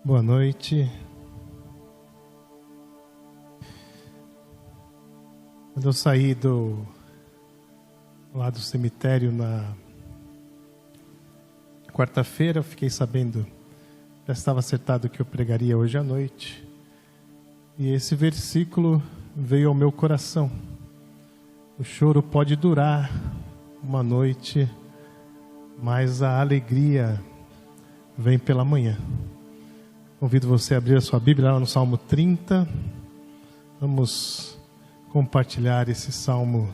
Boa noite. Quando eu saí lá do cemitério na quarta-feira, eu fiquei sabendo, já estava acertado que eu pregaria hoje à noite. E esse versículo veio ao meu coração. O choro pode durar uma noite, mas a alegria vem pela manhã. Convido você a abrir a sua Bíblia lá no Salmo 30. Vamos compartilhar esse salmo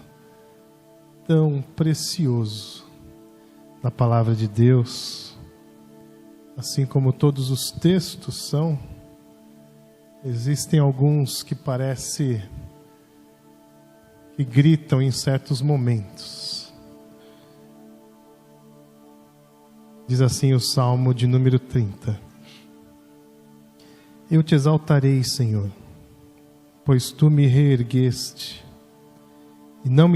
tão precioso da palavra de Deus. Assim como todos os textos são, existem alguns que parece que gritam em certos momentos. Diz assim o Salmo de número 30. Eu te exaltarei, Senhor, pois tu me reergueste e não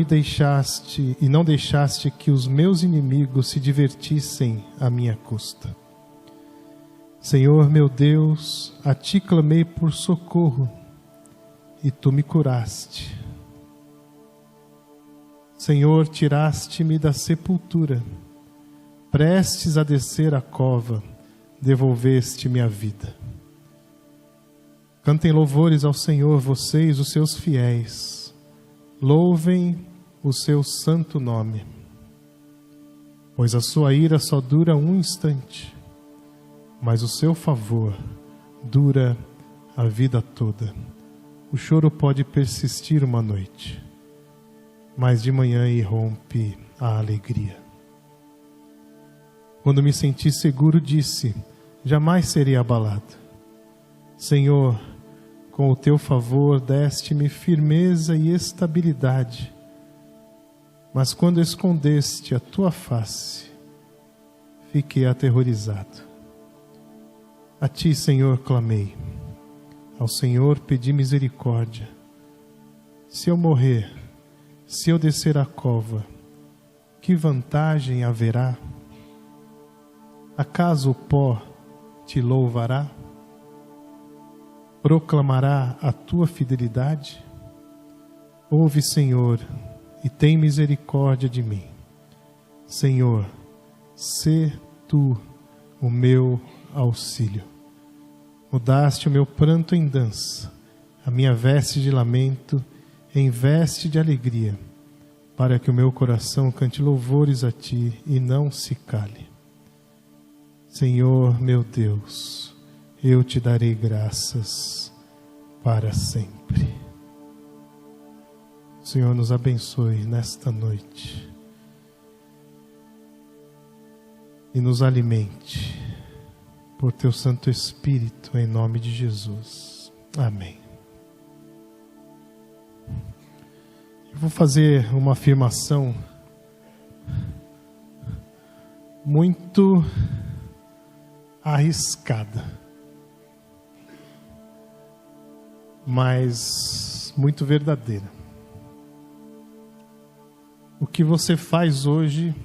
deixaste que os meus inimigos se divertissem à minha custa. Senhor meu Deus, a ti clamei por socorro e tu me curaste. Senhor, tiraste-me da sepultura, prestes a descer a cova, devolveste-me a vida. Cantem louvores ao Senhor, vocês, os seus fiéis. Louvem o seu santo nome. Pois a sua ira só dura um instante, mas o seu favor dura a vida toda. O choro pode persistir uma noite, mas de manhã irrompe a alegria. Quando me senti seguro, disse: jamais serei abalado. Senhor, com o teu favor deste-me firmeza e estabilidade, mas quando escondeste a tua face, fiquei aterrorizado. A ti, Senhor, clamei, ao Senhor pedi misericórdia. Se eu morrer, se eu descer a cova, que vantagem haverá? Acaso o pó te louvará? Proclamará a tua fidelidade? Ouve, Senhor, e tem misericórdia de mim. Senhor, sê tu o meu auxílio. Mudaste o meu pranto em dança, a minha veste de lamento em veste de alegria, para que o meu coração cante louvores a ti e não se cale. Senhor, meu Deus, eu te darei graças para sempre. O Senhor nos abençoe nesta noite e nos alimente por teu Santo Espírito, em nome de Jesus. Amém. Eu vou fazer uma afirmação muito arriscada, mas muito verdadeira. O que você faz hoje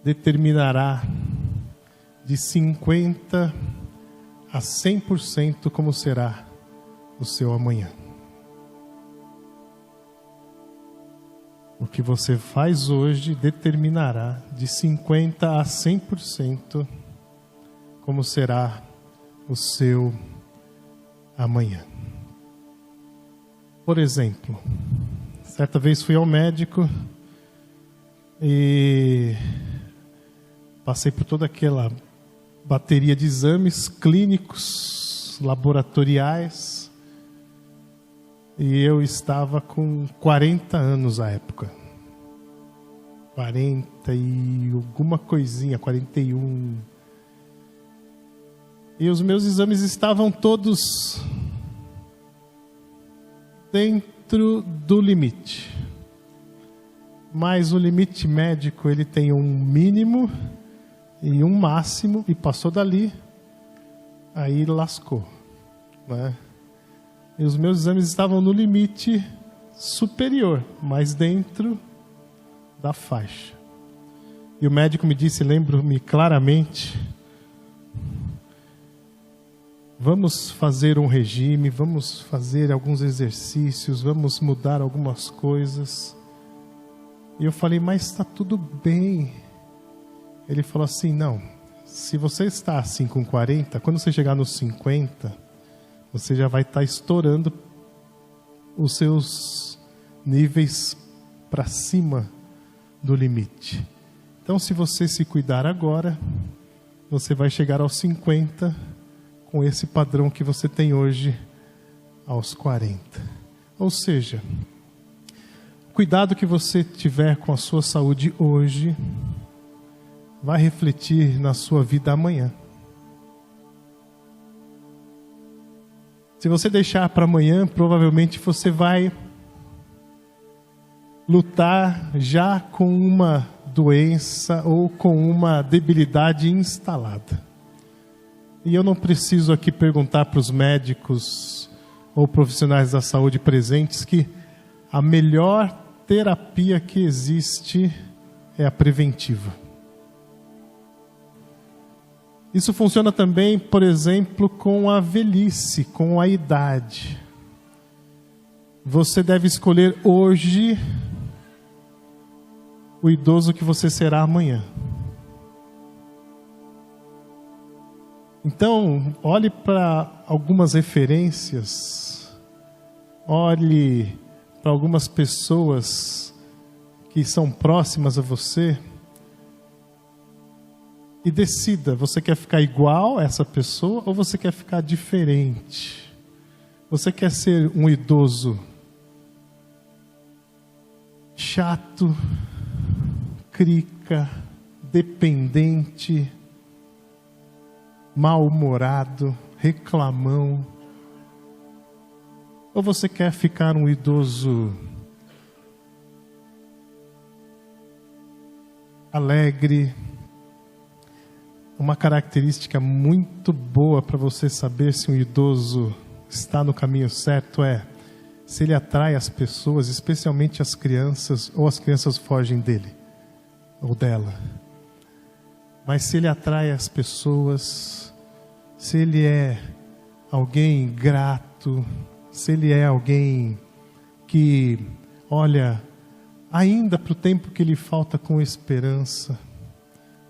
determinará de 50% a 100% como será o seu amanhã. O que você faz hoje determinará de 50% a 100% como será o seu amanhã. Por exemplo, certa vez fui ao médico e passei por toda aquela bateria de exames clínicos, laboratoriais, e eu estava com 40 anos à época. 40 e alguma coisinha, 41. E os meus exames estavam todos dentro do limite. Mas o limite médico, ele tem um mínimo e um máximo, e passou dali, aí lascou, né? E os meus exames estavam no limite superior, mas dentro da faixa. E o médico me disse, lembro-me claramente, vamos fazer um regime, vamos fazer alguns exercícios, vamos mudar algumas coisas. E eu falei, mas está tudo bem. Ele falou assim, não, se você está assim com 40, quando você chegar nos 50, você já vai estar estourando os seus níveis para cima do limite. Então, se você se cuidar agora, você vai chegar aos 50 com esse padrão que você tem hoje aos 40. Ou seja, o cuidado que você tiver com a sua saúde hoje vai refletir na sua vida amanhã. Se você deixar para amanhã, provavelmente você vai lutar já com uma doença ou com uma debilidade instalada. E eu não preciso aqui perguntar para os médicos ou profissionais da saúde presentes que a melhor terapia que existe é a preventiva. Isso funciona também, por exemplo, com a velhice, com a idade. Você deve escolher hoje o idoso que você será amanhã. Então, olhe para algumas referências, olhe para algumas pessoas que são próximas a você e decida, você quer ficar igual a essa pessoa ou você quer ficar diferente? Você quer ser um idoso chato, crica, dependente, mal-humorado, reclamão? Ou você quer ficar um idoso alegre? Uma característica muito boa para você saber se um idoso está no caminho certo é se ele atrai as pessoas, especialmente as crianças, ou as crianças fogem dele ou dela. Mas se ele atrai as pessoas, se ele é alguém grato, se ele é alguém que olha ainda para o tempo que lhe falta com esperança,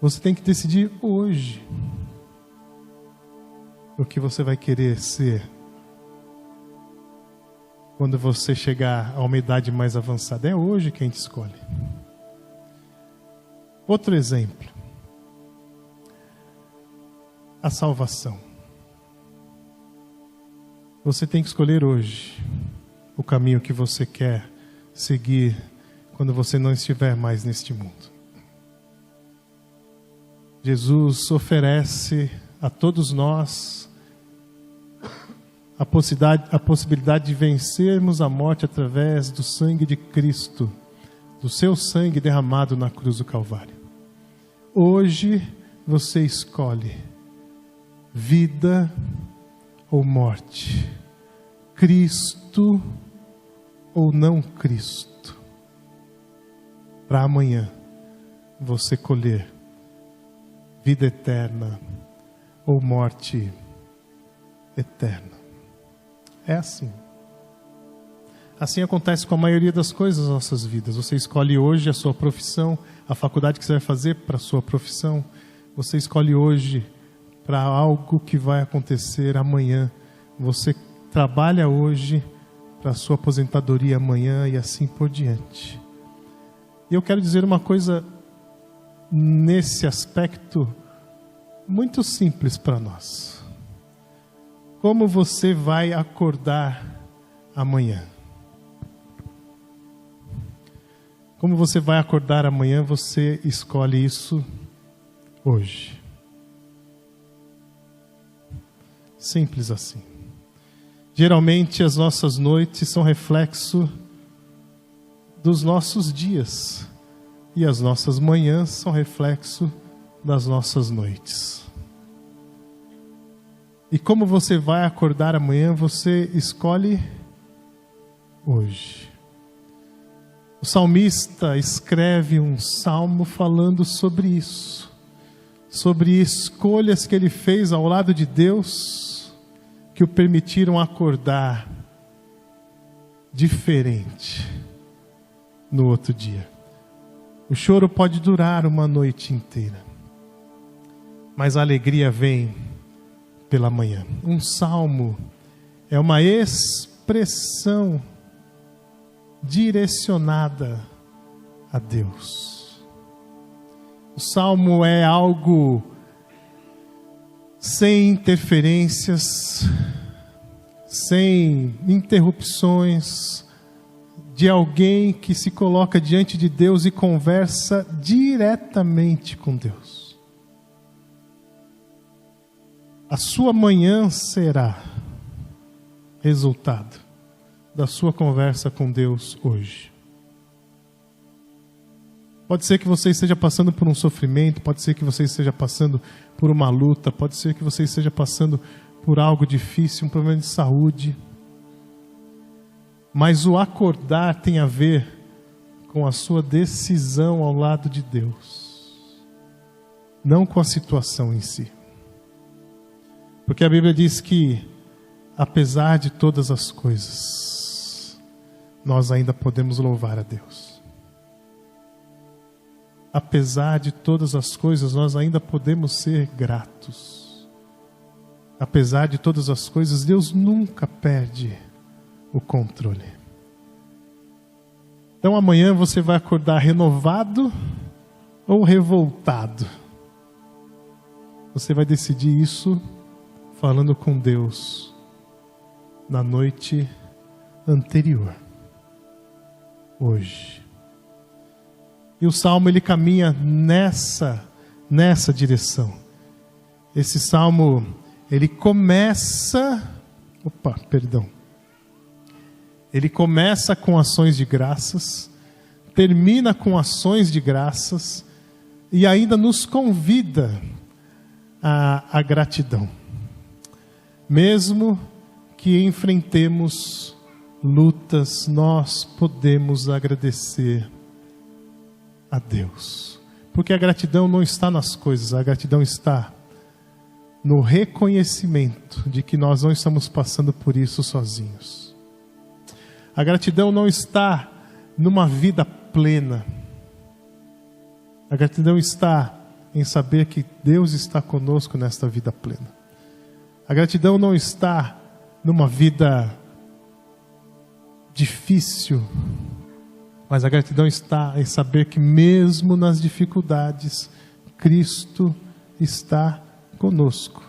você tem que decidir hoje o que você vai querer ser quando você chegar a uma idade mais avançada. É hoje que a gente escolhe. Outro exemplo, a salvação. Você tem que escolher hoje o caminho que você quer seguir quando você não estiver mais neste mundo. Jesus oferece a todos nós a possibilidade de vencermos a morte através do sangue de Cristo, do seu sangue derramado na cruz do Calvário. Hoje você escolhe vida ou morte, Cristo ou não Cristo, para amanhã você colher vida eterna ou morte eterna. É assim. Assim acontece com a maioria das coisas das nossas vidas. Você escolhe hoje a sua profissão, a faculdade que você vai fazer para a sua profissão. Você escolhe hoje para algo que vai acontecer amanhã. Você trabalha hoje para a sua aposentadoria amanhã e assim por diante. E eu quero dizer uma coisa nesse aspecto muito simples para nós. Como você vai acordar amanhã? Como você vai acordar amanhã, você escolhe isso hoje. Simples assim. Geralmente as nossas noites são reflexo dos nossos dias. E as nossas manhãs são reflexo das nossas noites. E como você vai acordar amanhã, você escolhe hoje. O salmista escreve um salmo falando sobre isso. Sobre escolhas que ele fez ao lado de Deus que o permitiram acordar diferente no outro dia. O choro pode durar uma noite inteira, mas a alegria vem pela manhã. Um salmo é uma expressão direcionada a Deus. O salmo é algo sem interferências, sem interrupções, de alguém que se coloca diante de Deus e conversa diretamente com Deus. A sua manhã será resultado da sua conversa com Deus hoje. Pode ser que você esteja passando por um sofrimento, pode ser que você esteja passando por uma luta, pode ser que você esteja passando por algo difícil, um problema de saúde. Mas o acordar tem a ver com a sua decisão ao lado de Deus, não com a situação em si. Porque a Bíblia diz que, apesar de todas as coisas, nós ainda podemos louvar a Deus. Apesar de todas as coisas, nós ainda podemos ser gratos. Apesar de todas as coisas, Deus nunca perde o controle. Então amanhã você vai acordar renovado ou revoltado? Você vai decidir isso falando com Deus na noite anterior, hoje. E o Salmo ele caminha nessa direção. Esse Salmo ele começa, ele começa com ações de graças, termina com ações de graças e ainda nos convida à gratidão. Mesmo que enfrentemos lutas, nós podemos agradecer a Deus. Porque a gratidão não está nas coisas, a gratidão está no reconhecimento de que nós não estamos passando por isso sozinhos. A gratidão não está numa vida plena. A gratidão está em saber que Deus está conosco nesta vida plena. A gratidão não está numa vida difícil, mas a gratidão está em saber que mesmo nas dificuldades, Cristo está conosco.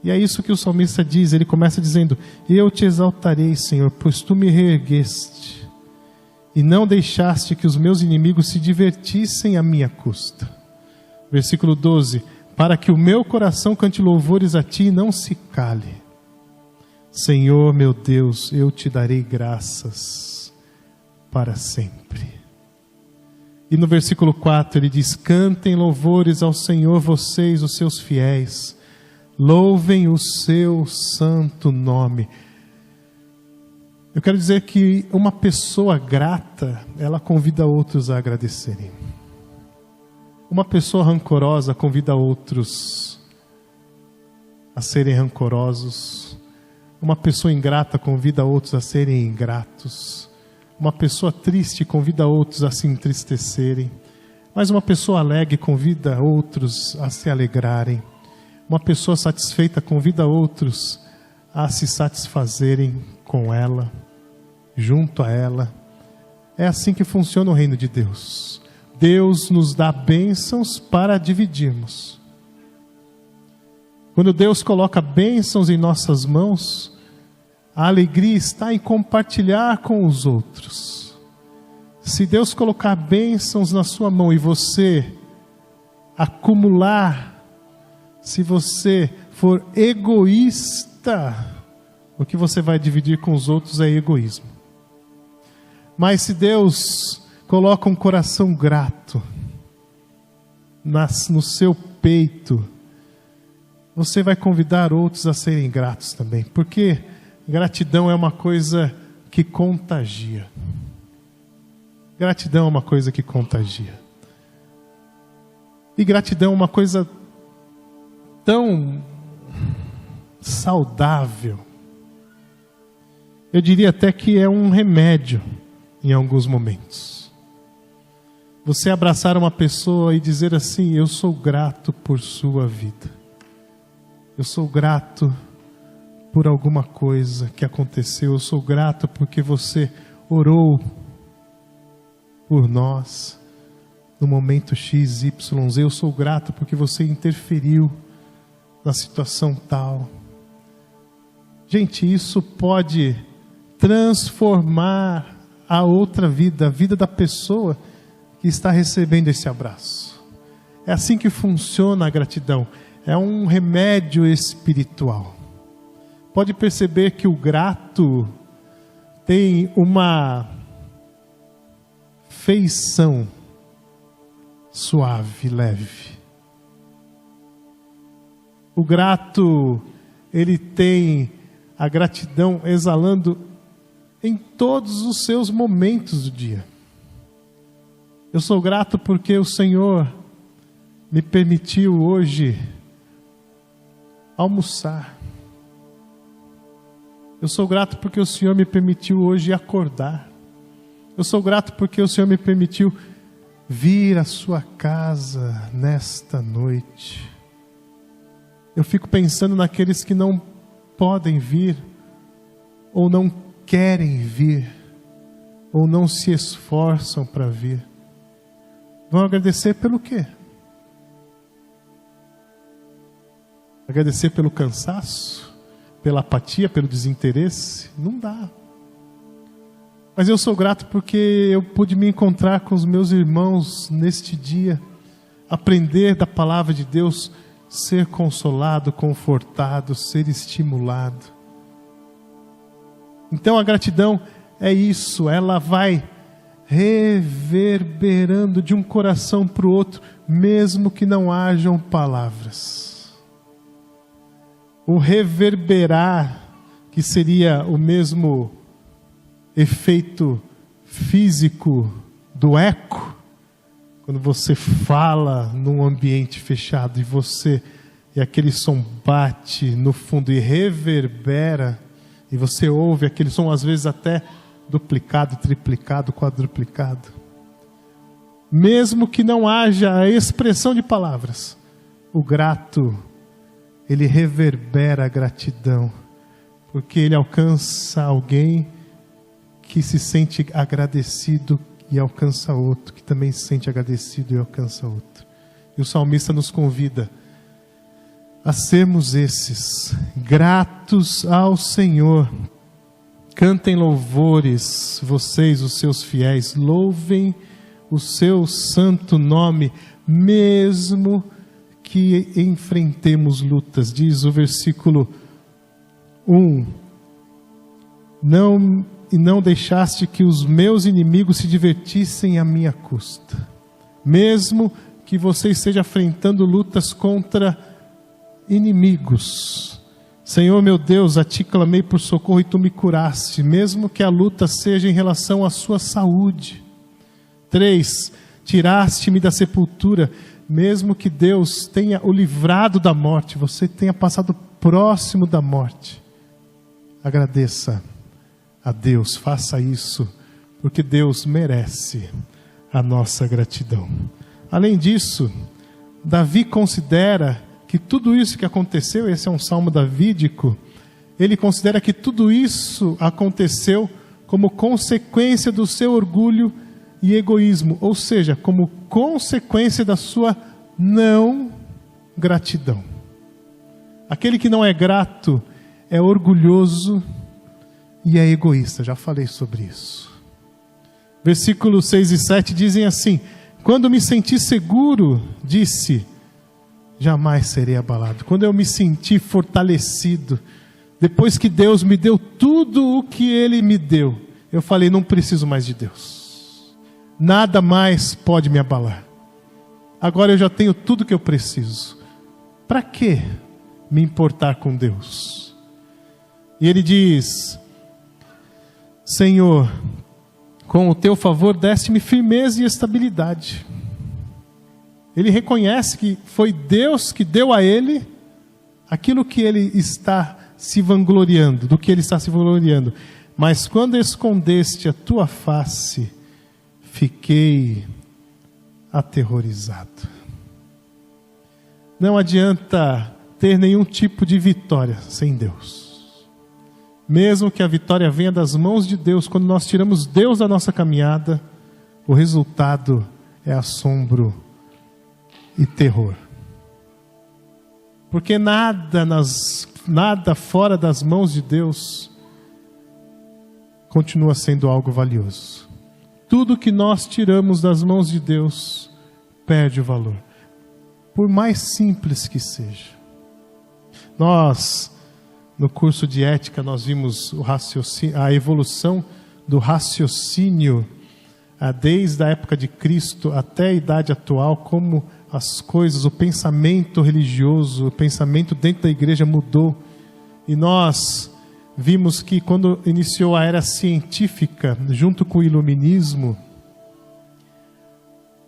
E é isso que o salmista diz, ele começa dizendo: eu te exaltarei, Senhor, pois tu me reergueste e não deixaste que os meus inimigos se divertissem à minha custa. Versículo 12: para que o meu coração cante louvores a ti e não se cale. Senhor meu Deus, eu te darei graças para sempre. E no versículo 4 ele diz: cantem louvores ao Senhor vocês, os seus fiéis, louvem o seu santo nome. Eu quero dizer que uma pessoa grata, ela convida outros a agradecerem. Uma pessoa rancorosa convida outros a serem rancorosos. Uma pessoa ingrata convida outros a serem ingratos. Uma pessoa triste convida outros a se entristecerem. Mas uma pessoa alegre convida outros a se alegrarem. Uma pessoa satisfeita convida outros a se satisfazerem com ela, junto a ela. É assim que funciona o reino de Deus. Deus nos dá bênçãos para dividirmos. Quando Deus coloca bênçãos em nossas mãos, a alegria está em compartilhar com os outros. Se Deus colocar bênçãos na sua mão e você acumular, se você for egoísta, o que você vai dividir com os outros é egoísmo. Mas se Deus coloca um coração grato no seu peito, você vai convidar outros a serem gratos também, porque gratidão é uma coisa que contagia. Gratidão é uma coisa que contagia. E gratidão é uma coisa tão saudável. Eu diria até que é um remédio em alguns momentos. Você abraçar uma pessoa e dizer assim: eu sou grato por sua vida. Eu sou grato por alguma coisa que aconteceu. Eu sou grato porque você orou por nós no momento XYZ. Eu sou grato porque você interferiu na situação tal. Gente, isso pode transformar a outra vida, a vida da pessoa que está recebendo esse abraço. É assim que funciona a gratidão. É um remédio espiritual. Pode perceber que o grato tem uma feição suave, leve. O grato, ele tem a gratidão exalando em todos os seus momentos do dia. Eu sou grato porque o Senhor me permitiu hoje almoçar. Eu sou grato porque o Senhor me permitiu hoje acordar. Eu sou grato porque o Senhor me permitiu vir à sua casa nesta noite. Eu fico pensando naqueles que não podem vir, ou não querem vir, ou não se esforçam para vir. Vão agradecer pelo quê? Agradecer pelo cansaço? Pela apatia? Pelo desinteresse? Não dá. Mas eu sou grato porque eu pude me encontrar com os meus irmãos neste dia, aprender da palavra de Deus, ser consolado, confortado, ser estimulado. Então a gratidão é isso, ela vai reverberando de um coração para o outro, mesmo que não hajam palavras. O reverberar, que seria o mesmo efeito físico do eco, quando você fala num ambiente fechado e aquele som bate no fundo e reverbera, e você ouve aquele som às vezes até duplicado, triplicado, quadruplicado. Mesmo que não haja a expressão de palavras, o grato, ele reverbera a gratidão, porque ele alcança alguém que se sente agradecido e alcança outro, que também se sente agradecido e alcança outro. E o salmista nos convida a sermos esses, gratos ao Senhor. Cantem louvores, vocês, os seus fiéis, louvem o seu santo nome, mesmo que enfrentemos lutas. Diz o versículo 1, não deixaste que os meus inimigos se divertissem à minha custa. Mesmo que você esteja enfrentando lutas contra inimigos, Senhor meu Deus, a ti clamei por socorro e tu me curaste, mesmo que a luta seja em relação à sua saúde. 3, tiraste-me da sepultura, mesmo que Deus tenha o livrado da morte, você tenha passado próximo da morte. Agradeça a Deus, faça isso, porque Deus merece a nossa gratidão. Além disso, Davi considera que tudo isso que aconteceu, esse é um salmo davídico, ele considera que tudo isso aconteceu como consequência do seu orgulho e egoísmo, ou seja, como consequência da sua não gratidão. Aquele que não é grato é orgulhoso e é egoísta, já falei sobre isso. Versículos 6 e 7 dizem assim: quando me senti seguro, disse, jamais serei abalado. Quando eu me senti fortalecido, depois que Deus me deu tudo o que Ele me deu, eu falei, não preciso mais de Deus. Nada mais pode me abalar. Agora eu já tenho tudo que eu preciso. Para que me importar com Deus? E ele diz, Senhor, com o teu favor deste-me firmeza e estabilidade. Ele reconhece que foi Deus que deu a ele aquilo que ele está se vangloriando, do que ele está se vangloriando. Mas quando escondeste a tua face, fiquei aterrorizado. Não adianta ter nenhum tipo de vitória sem Deus. Mesmo que a vitória venha das mãos de Deus, quando nós tiramos Deus da nossa caminhada, o resultado é assombro e terror. Porque nada fora das mãos de Deus continua sendo algo valioso. Tudo que nós tiramos das mãos de Deus perde o valor, por mais simples que seja. Nós, no curso de ética, nós vimos a evolução do raciocínio, desde a época de Cristo até a idade atual, como as coisas, o pensamento religioso, o pensamento dentro da igreja mudou. E nós vimos que quando iniciou a era científica, junto com o iluminismo,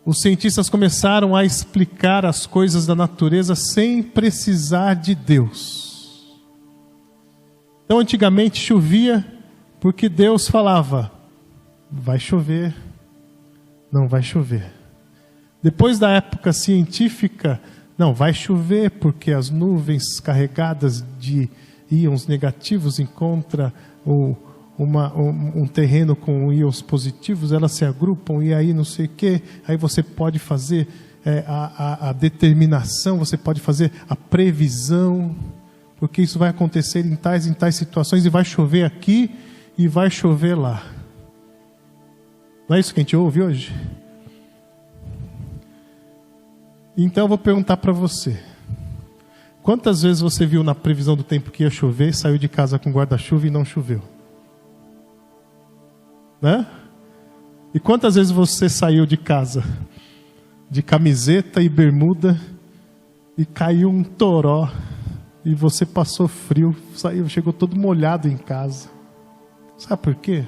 os cientistas começaram a explicar as coisas da natureza sem precisar de Deus. Então, antigamente chovia porque Deus falava: vai chover, não vai chover. Depois da época científica, não, vai chover porque as nuvens carregadas de íons negativos encontram um terreno com íons positivos, elas se agrupam e aí não sei o que, aí você pode fazer a determinação, você pode fazer a previsão, porque isso vai acontecer em tais situações, e vai chover aqui e vai chover lá. Não é isso que a gente ouve hoje? Então eu vou perguntar para você: quantas vezes você viu na previsão do tempo que ia chover, saiu de casa com guarda-chuva e não choveu? Né? E quantas vezes você saiu de casa de camiseta e bermuda e caiu um toró e você passou frio, chegou todo molhado em casa? Sabe por quê?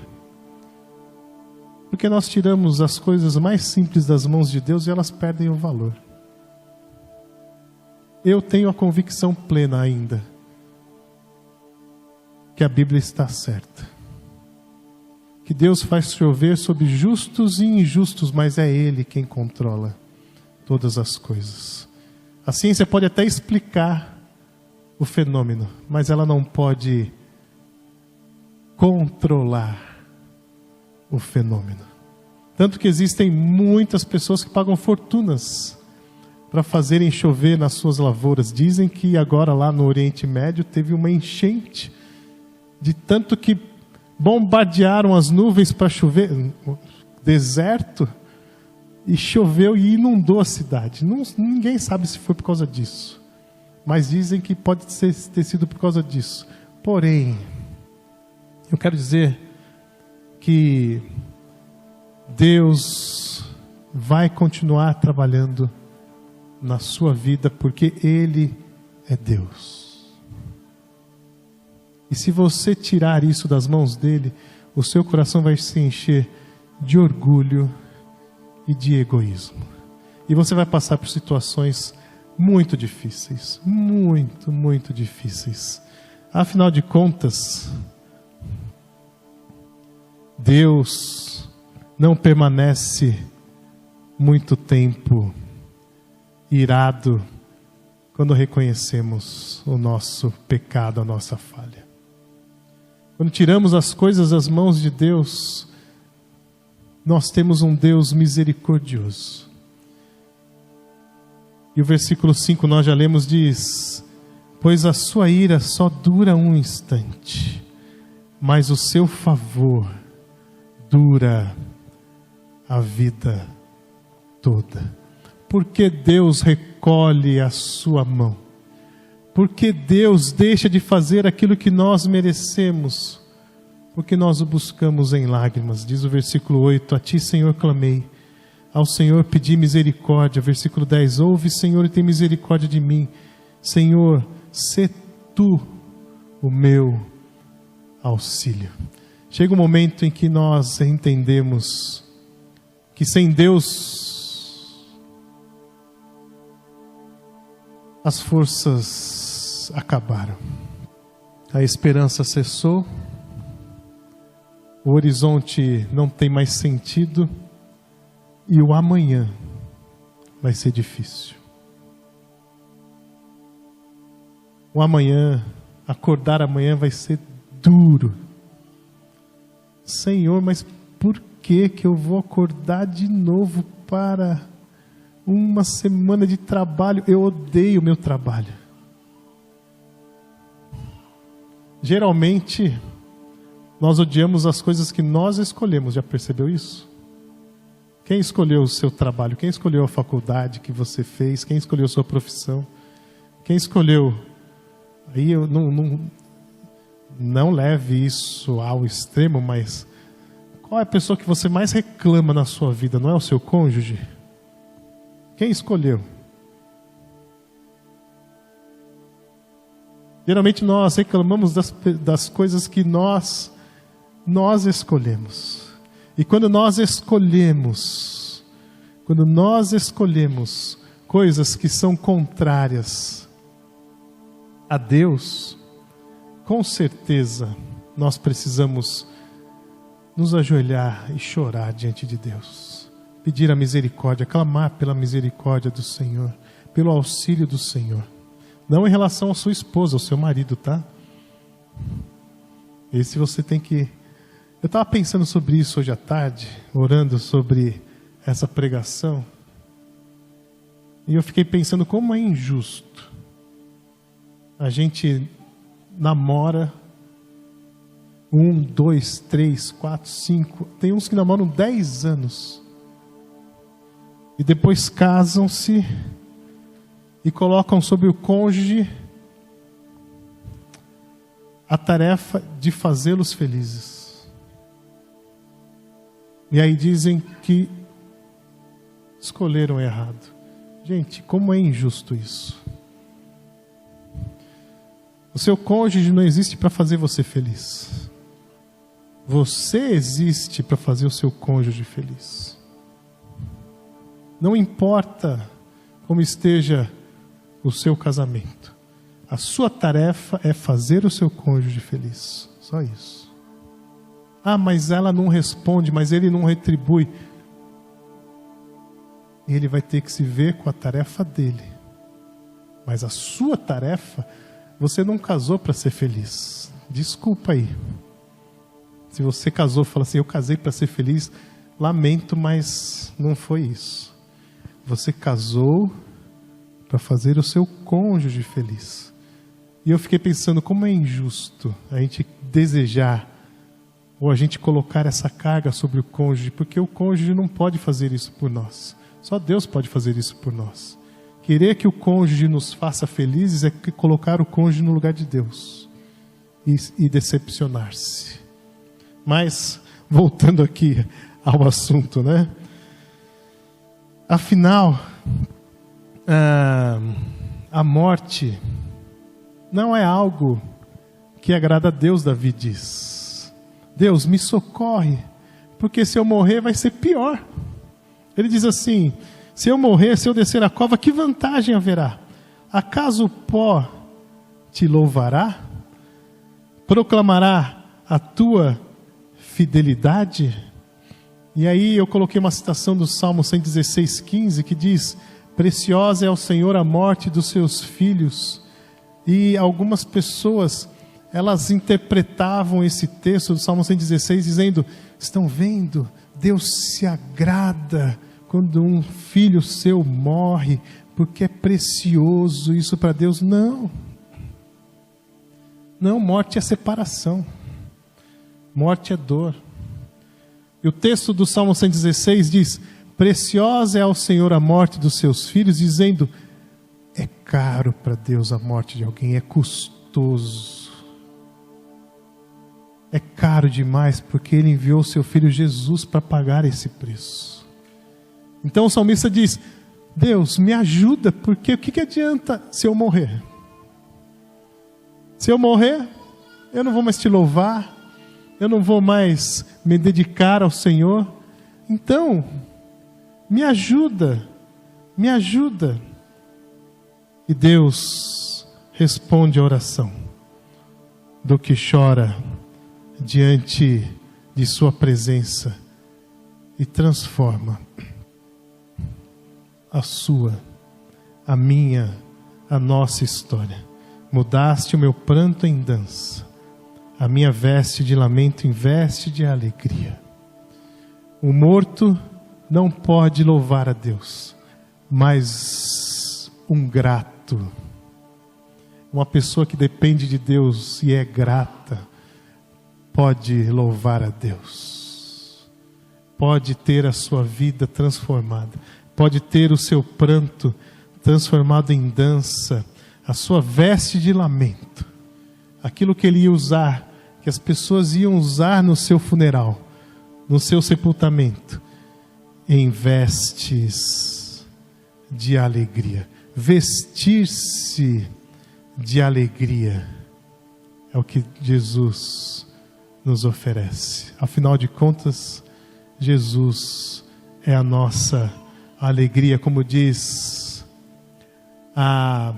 Porque nós tiramos as coisas mais simples das mãos de Deus e elas perdem o valor. Eu tenho a convicção plena ainda que a Bíblia está certa, que Deus faz chover sobre justos e injustos, mas é Ele quem controla todas as coisas. A ciência pode até explicar o fenômeno, mas ela não pode controlar o fenômeno. Tanto que existem muitas pessoas que pagam fortunas para fazerem chover nas suas lavouras. Dizem que agora lá no Oriente Médio teve uma enchente, de tanto que bombardearam as nuvens para chover, deserto, e choveu e inundou a cidade. Ninguém sabe se foi por causa disso, mas dizem que pode ter sido por causa disso. Porém, eu quero dizer que Deus vai continuar trabalhando na sua vida, porque Ele é Deus. E se você tirar isso das mãos dele, o seu coração vai se encher de orgulho e de egoísmo. E você vai passar por situações muito difíceis, muito, muito difíceis. Afinal de contas, Deus não permanece muito tempo irado quando reconhecemos o nosso pecado, a nossa falha. Quando tiramos as coisas das mãos de Deus, nós temos um Deus misericordioso. E o versículo 5 nós já lemos, diz: pois a sua ira só dura um instante, mas o seu favor dura a vida toda. Porque Deus recolhe a sua mão? Porque Deus deixa de fazer aquilo que nós merecemos? Porque nós o buscamos em lágrimas. Diz o versículo 8: a ti, Senhor, clamei, ao Senhor pedi misericórdia. Versículo 10: ouve, Senhor, e tem misericórdia de mim. Senhor, sê tu o meu auxílio. Chega um momento em que nós entendemos que sem Deus as forças sonhos acabaram. A esperança cessou. O horizonte não tem mais sentido. E o amanhã vai ser difícil. O amanhã, acordar amanhã vai ser duro. Senhor, mas por que eu vou acordar de novo para uma semana de trabalho? Eu odeio o meu trabalho. Geralmente, nós odiamos as coisas que nós escolhemos. Já percebeu isso? Quem escolheu o seu trabalho? Quem escolheu a faculdade que você fez? Quem escolheu a sua profissão? Quem escolheu? Aí eu não leve isso ao extremo, mas qual é a pessoa que você mais reclama na sua vida? Não é o seu cônjuge? Quem escolheu? Geralmente nós reclamamos das coisas que nós escolhemos. E quando nós escolhemos coisas que são contrárias a Deus, com certeza nós precisamos nos ajoelhar e chorar diante de Deus. Pedir a misericórdia, clamar pela misericórdia do Senhor, pelo auxílio do Senhor. Não em relação à sua esposa, ao seu marido, tá? Esse você tem que... Eu estava pensando sobre isso hoje à tarde, orando sobre essa pregação. E eu fiquei pensando como é injusto. A gente namora 1, 2, 3, 4, 5. Tem uns que namoram 10 anos. E depois casam-se e colocam sobre o cônjuge a tarefa de fazê-los felizes. E aí dizem que escolheram errado. Gente, como é injusto isso. O seu cônjuge não existe para fazer você feliz. Você existe para fazer o seu cônjuge feliz. Não importa como esteja o seu casamento. A sua tarefa é fazer o seu cônjuge feliz. Só isso. Ah, mas ela não responde, mas ele não retribui. Ele vai ter que se ver com a tarefa dele. Mas a sua tarefa, você não casou para ser feliz. Desculpa aí. Se você casou e fala assim, eu casei para ser feliz, lamento, mas não foi isso. Você casou para fazer o seu cônjuge feliz. E eu fiquei pensando como é injusto a gente desejar ou a gente colocar essa carga sobre o cônjuge, porque o cônjuge não pode fazer isso por nós. Só Deus pode fazer isso por nós. Querer que o cônjuge nos faça felizes é colocar o cônjuge no lugar de Deus e decepcionar-se. Mas, voltando aqui ao assunto, né? Afinal, a morte não é algo que agrada a Deus, Davi diz. Deus, me socorre, porque se eu morrer vai ser pior. Ele diz assim, se eu morrer, se eu descer a cova, que vantagem haverá? Acaso o pó te louvará? Proclamará a tua fidelidade? E aí eu coloquei uma citação do Salmo 116:15, que diz, preciosa é ao Senhor a morte dos seus filhos. E algumas pessoas, elas interpretavam esse texto do Salmo 116 dizendo, estão vendo, Deus se agrada quando um filho seu morre, porque é precioso isso para Deus. Não, morte é separação, morte é dor. E o texto do Salmo 116 diz, preciosa é ao Senhor a morte dos seus filhos, dizendo, é caro para Deus a morte de alguém, é custoso. É caro demais, porque Ele enviou o seu Filho Jesus para pagar esse preço. Então o salmista diz, Deus, me ajuda, porque o que adianta se eu morrer? Se eu morrer, eu não vou mais te louvar, eu não vou mais me dedicar ao Senhor. Então, me ajuda. E Deus responde a oração do que chora diante de sua presença e transforma a sua, a minha, a nossa história. Mudaste o meu pranto em dança, a minha veste de lamento em veste de alegria. O morto não pode louvar a Deus, mas um grato, uma pessoa que depende de Deus e é grata, pode louvar a Deus, pode ter a sua vida transformada, pode ter o seu pranto transformado em dança, a sua veste de lamento, aquilo que ele ia usar, que as pessoas iam usar no seu funeral, no seu sepultamento, em vestes de alegria. Vestir-se de alegria é o que Jesus nos oferece. Afinal de contas, Jesus é a nossa alegria, como diz a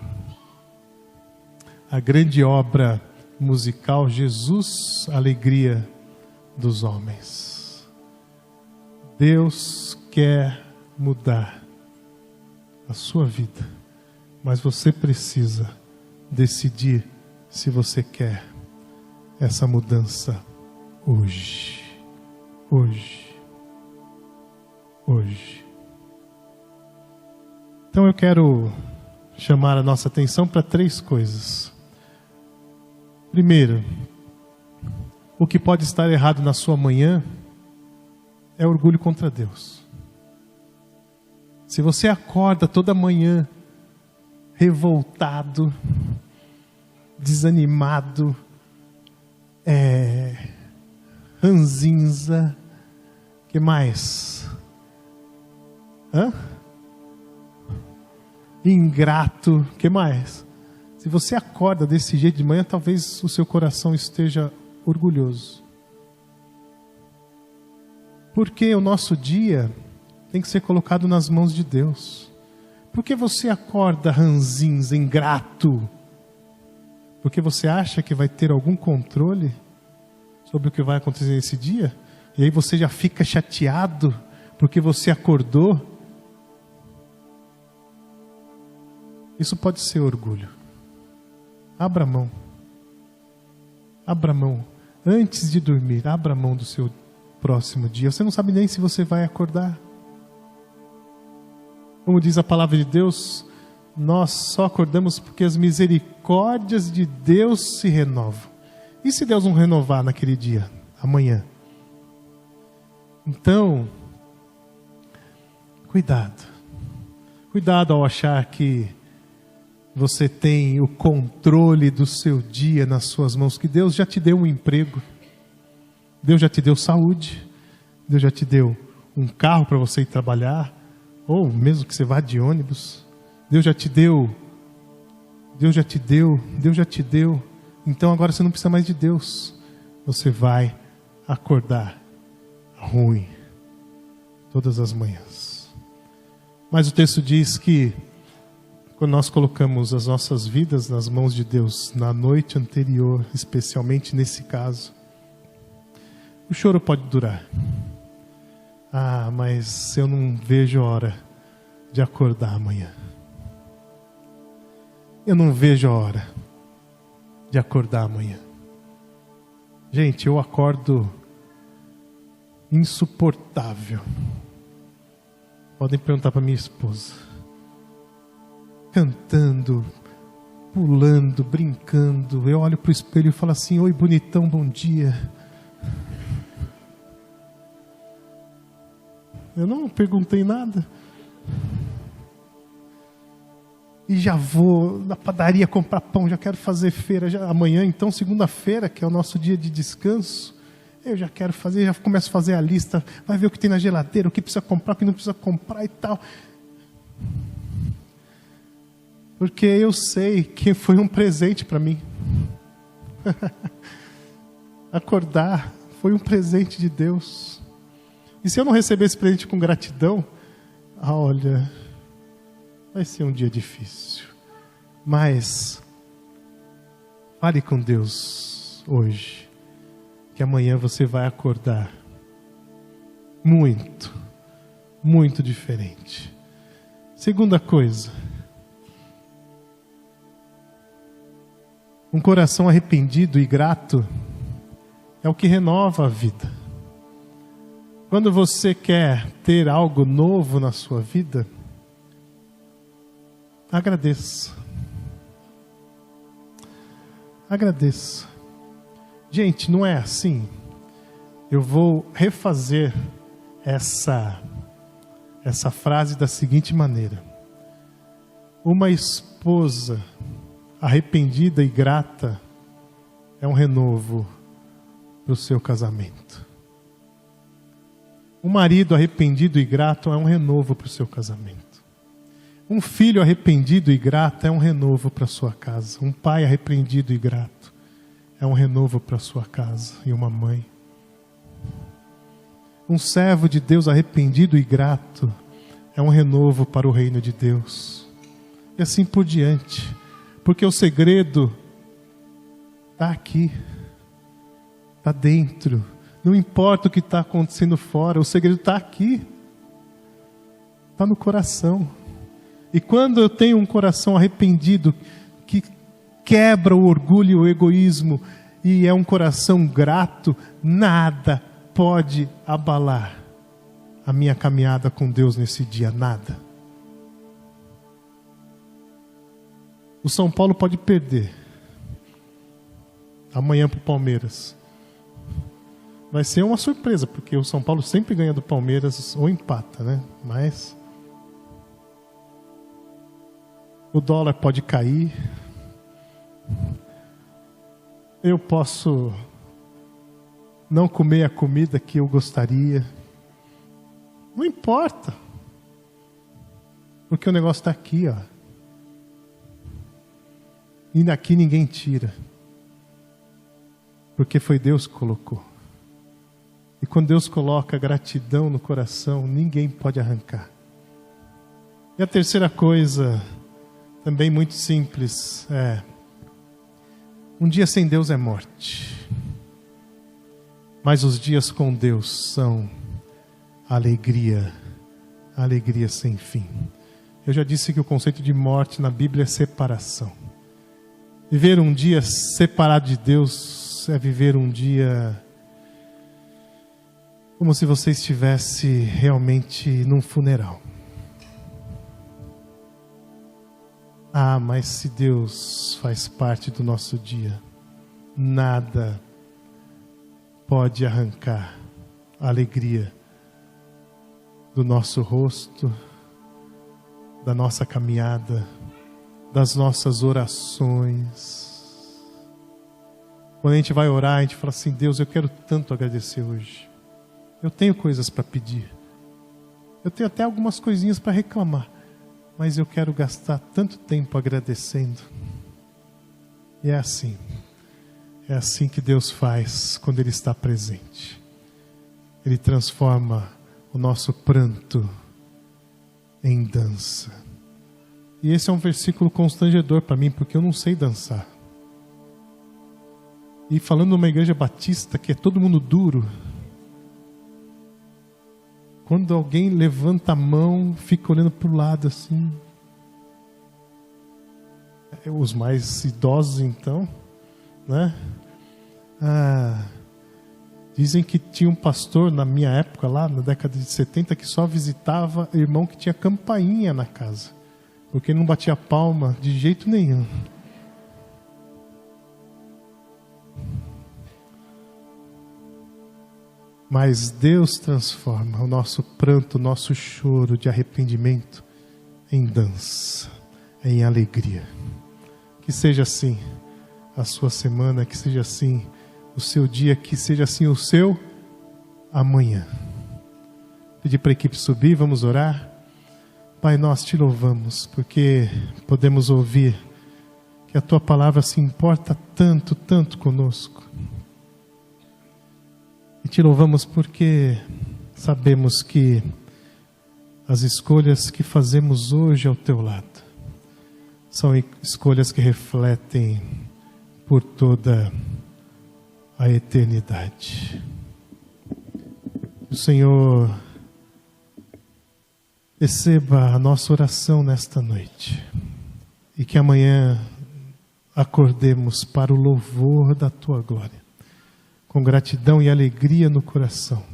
grande obra musical, Jesus, alegria dos homens. Deus quer mudar a sua vida, mas você precisa decidir se você quer essa mudança hoje. Então eu quero chamar a nossa atenção para 3 coisas. Primeiro, o que pode estar errado na sua manhã é orgulho contra Deus. Se você acorda toda manhã revoltado, desanimado, ranzinza, que mais? Ingrato, que mais? Se você acorda desse jeito de manhã, talvez o seu coração esteja orgulhoso. Porque o nosso dia tem que ser colocado nas mãos de Deus. Por que você acorda ranzinza, ingrato? Porque você acha que vai ter algum controle sobre o que vai acontecer nesse dia? E aí você já fica chateado porque você acordou? Isso pode ser orgulho. Abra mão. Abra mão. Antes de dormir, abra mão do seu próximo dia. Você não sabe nem se você vai acordar. Como diz a palavra de Deus, nós só acordamos porque as misericórdias de Deus se renovam. E se Deus não renovar naquele dia, amanhã? Então, cuidado. Cuidado ao achar que você tem o controle do seu dia nas suas mãos, que Deus já te deu um emprego, Deus já te deu saúde, Deus já te deu um carro para você ir trabalhar, ou mesmo que você vá de ônibus, Deus já te deu, então agora você não precisa mais de Deus, você vai acordar ruim todas as manhãs. Mas o texto diz que quando nós colocamos as nossas vidas nas mãos de Deus, na noite anterior, especialmente nesse caso, o choro pode durar. Mas eu não vejo a hora de acordar amanhã. Eu não vejo a hora de acordar amanhã. Gente, eu acordo insuportável. Podem perguntar para minha esposa. Cantando, pulando, brincando. Eu olho para o espelho e falo assim: oi, bonitão, bom dia. Eu não perguntei nada. E já vou na padaria comprar pão, já quero fazer feira. Amanhã, então, segunda-feira, que é o nosso dia de descanso, eu já quero fazer, já começo a fazer a lista. Vai ver o que tem na geladeira, o que precisa comprar, o que não precisa comprar e tal. Porque eu sei que foi um presente para mim. Acordar foi um presente de Deus. E se eu não receber esse presente com gratidão, olha, vai ser um dia difícil. Mas Fale com Deus hoje, que amanhã você vai acordar muito, muito diferente. Segunda coisa, um coração arrependido e grato é o que renova a vida. Quando você quer ter algo novo na sua vida, agradeça. Agradeça. Gente, não é assim. Eu vou refazer essa frase da seguinte maneira: uma esposa arrependida e grata é um renovo para o seu casamento. Um marido arrependido e grato é um renovo para o seu casamento. Um filho arrependido e grato é um renovo para a sua casa. Um pai arrependido e grato é um renovo para a sua casa. E uma mãe. Um servo de Deus arrependido e grato é um renovo para o reino de Deus. E assim por diante. Porque o segredo está aqui. Está dentro. Não importa o que está acontecendo fora, o segredo está aqui. Está no coração. E quando eu tenho um coração arrependido, que quebra o orgulho e o egoísmo, e é um coração grato, nada pode abalar a minha caminhada com Deus nesse dia, nada. O São Paulo pode perder amanhã para o Palmeiras. Vai ser uma surpresa, porque o São Paulo sempre ganha do Palmeiras ou empata, né? Mas o dólar pode cair. Eu posso não comer a comida que eu gostaria. Não importa. Porque o negócio está aqui, ó. E daqui ninguém tira. Porque foi Deus que colocou. E quando Deus coloca gratidão no coração, ninguém pode arrancar. E a terceira coisa, também muito simples, um dia sem Deus é morte. Mas os dias com Deus são alegria, alegria sem fim. Eu já disse que o conceito de morte na Bíblia é separação. Viver um dia separado de Deus é viver um dia como se você estivesse realmente num funeral. Ah, mas se Deus faz parte do nosso dia, nada pode arrancar a alegria do nosso rosto, da nossa caminhada, das nossas orações. Quando a gente vai orar, a gente fala assim: Deus, eu quero tanto agradecer hoje. Eu tenho coisas para pedir. Eu tenho até algumas coisinhas para reclamar. Mas eu quero gastar tanto tempo agradecendo. E é assim. É assim que Deus faz quando Ele está presente. Ele transforma o nosso pranto em dança. E esse é um versículo constrangedor para mim, porque eu não sei dançar. E falando numa igreja batista que é todo mundo duro, quando alguém levanta a mão, fica olhando para o lado assim. Os mais idosos então, né? Dizem que tinha um pastor na minha época, lá na década de 70, que só visitava irmão que tinha campainha na casa. Porque ele não batia palma de jeito nenhum. Mas Deus transforma o nosso pranto, o nosso choro de arrependimento em dança, em alegria. Que seja assim a sua semana, que seja assim o seu dia, que seja assim o seu amanhã. Pedir para a equipe subir, vamos orar. Pai, nós te louvamos porque podemos ouvir que a tua palavra se importa tanto, tanto conosco. E te louvamos porque sabemos que as escolhas que fazemos hoje ao teu lado são escolhas que refletem por toda a eternidade. O Senhor receba a nossa oração nesta noite e que amanhã acordemos para o louvor da Tua glória, com gratidão e alegria no coração,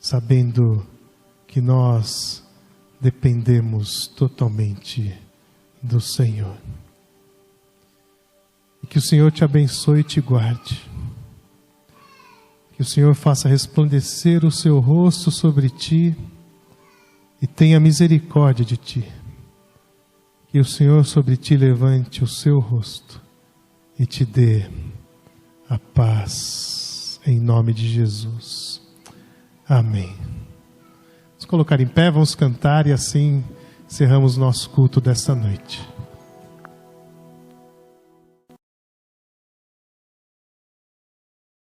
sabendo que nós dependemos totalmente do Senhor. E que o Senhor te abençoe e te guarde. Que o Senhor faça resplandecer o seu rosto sobre ti e tenha misericórdia de ti. Que o Senhor sobre ti levante o seu rosto e te dê a paz, em nome de Jesus. Amém. Vamos colocar em pé, vamos cantar e assim encerramos nosso culto desta noite.